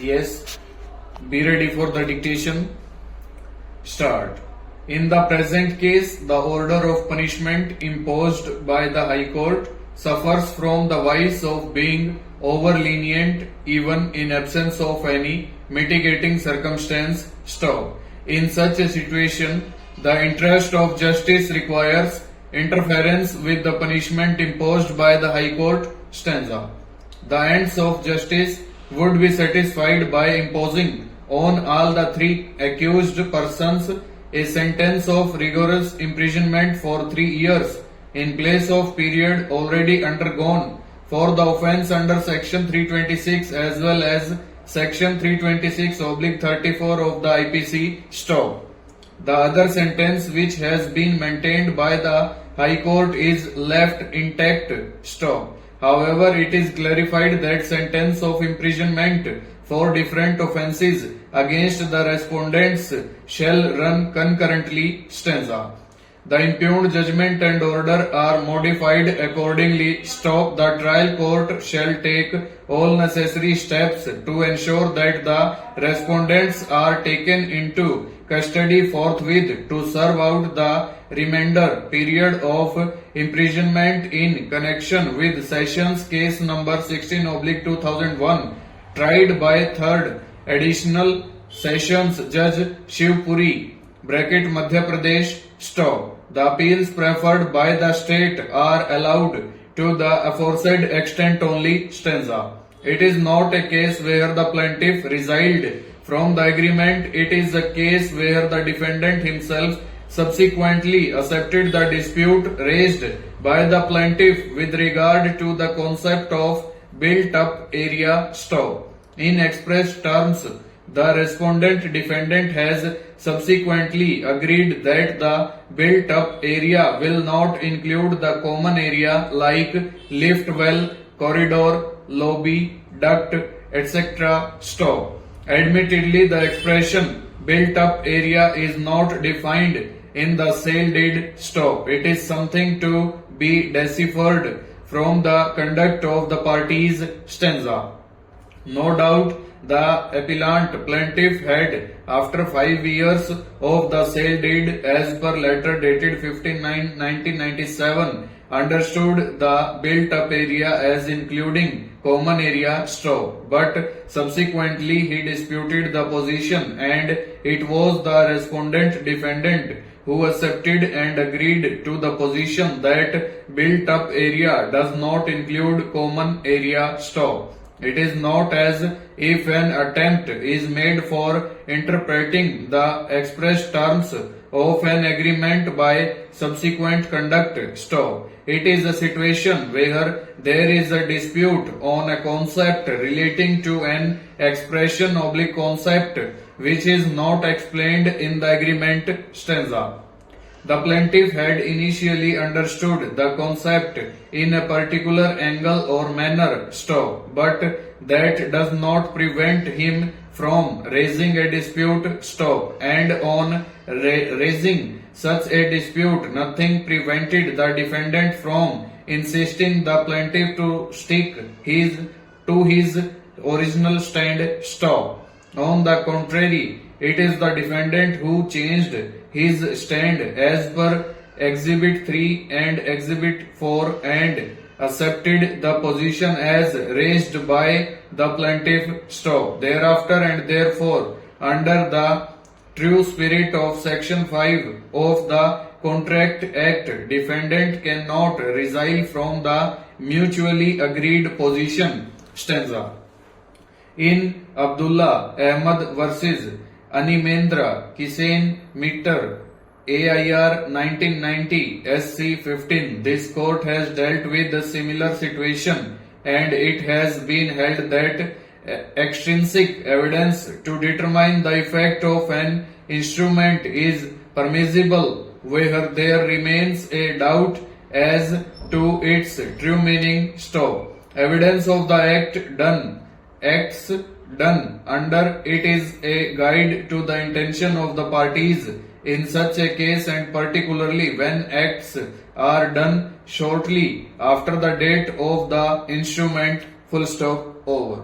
Yes. Be ready for the dictation. Start. In the present case, the order of punishment imposed by the High Court suffers from the vice of being over lenient even in absence of any mitigating circumstance. Stop. In such a situation, the interest of justice requires interference with the punishment imposed by the High Court. Stanza. The ends of justice would be satisfied by imposing on all the three accused persons a sentence of rigorous imprisonment for 3 years in place of period already undergone for the offence under section 326 as well as section 326/34 of the IPC. Stop. The other sentence which has been maintained by the High Court is left intact. Stop. However, it is clarified that sentence of imprisonment for different offences against the respondents shall run concurrently. Stanza. The impugned judgment and order are modified accordingly. Stop. The trial court shall take all necessary steps to ensure that the respondents are taken into custody forthwith to serve out the remainder period of imprisonment in connection with Sessions Case number 16/2001 tried by 3rd Additional Sessions Judge Shivpuri (Madhya Pradesh). Stop. The appeals preferred by the state are allowed to the aforesaid extent only. Stanza. It is not a case where the plaintiff resigned from the agreement. It is a case where the defendant himself subsequently accepted the dispute raised by the plaintiff with regard to the concept of built-up area. Stop. In express terms, the respondent defendant has subsequently agreed that the built-up area will not include the common area like lift well, corridor, lobby, duct, etc. Stop. Admittedly, the expression built-up area is not defined in the sale deed. Stop. It is something to be deciphered from the conduct of the parties. Stanza. No doubt, the appellant plaintiff had, after 5 years of the sale deed as per letter dated 15/9/1997, understood the built-up area as including common area. Stop. But subsequently he disputed the position and it was the respondent defendant who accepted and agreed to the position that built-up area does not include common area. Stop. It is not as if an attempt is made for interpreting the express terms of an agreement by subsequent conduct. Stop. It is a situation where there is a dispute on a concept relating to an expression/concept which is not explained in the agreement. Stanza. The plaintiff had initially understood the concept in a particular angle or manner. Stop. But that does not prevent him from raising a dispute. Stop. And on raising such a dispute, nothing prevented the defendant from insisting the plaintiff to stick to his original stand. Stop. On the contrary, it is the defendant who changed his stand as per Exhibit 3 and Exhibit 4 and accepted the position as raised by the plaintiff. Stop. Thereafter and therefore, under the true spirit of Section 5 of the Contract Act, defendant cannot resile from the mutually agreed position. Stanza. In Abdullah Ahmad versus Animendra Kisen Mitter AIR 1990 SC 15, this court has dealt with a similar situation and it has been held that extrinsic evidence to determine the effect of an instrument is permissible where there remains a doubt as to its true meaning. Stop. Evidence of the acts done under it is a guide to the intention of the parties in such a case, and particularly when acts are done shortly after the date of the instrument. Full stop. Over.